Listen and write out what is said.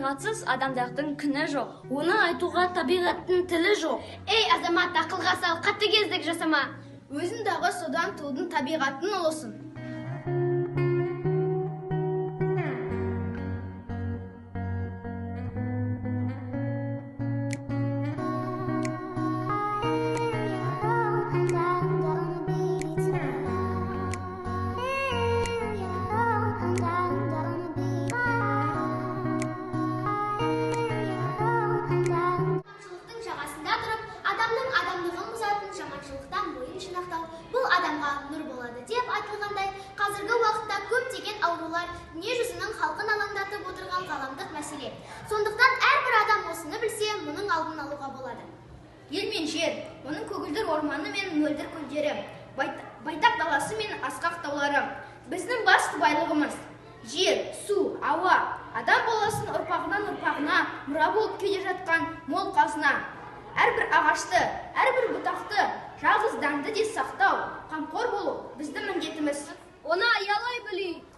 табиғатсыз адамдардың күні жоқ. Оны айтуға табиғаттың тілі жоқ. Ей, азамат, ақылға сал, қатыгездік жасама. Өзіңдағы содан тудың табиғаттың ұлысын. Бұл адамға нұр болады деп айтылғандай, қазіргі уақытта көптеген аурулар дүние жүзінің халқын алаңдатып отырған ғаламдық мәселе. Сондықтан әрбір адам осыны білсе, мұның алдын алуға болады. Ел мен жер, оның көгілдір орманы мен мөлдір көлдері, байтақ даласы мен асқақ таулары біздің басты байлығымыз. Жер, су, ауа, адам баласын ұрпағынан ұрпағына мұра болып келе жатқан мол қазына. Әрбір ағашты, әрбір бұтақты, жалғыз дәнді де сақтау, қамқор болу біздің міндетіміз. Оны аялай білейік.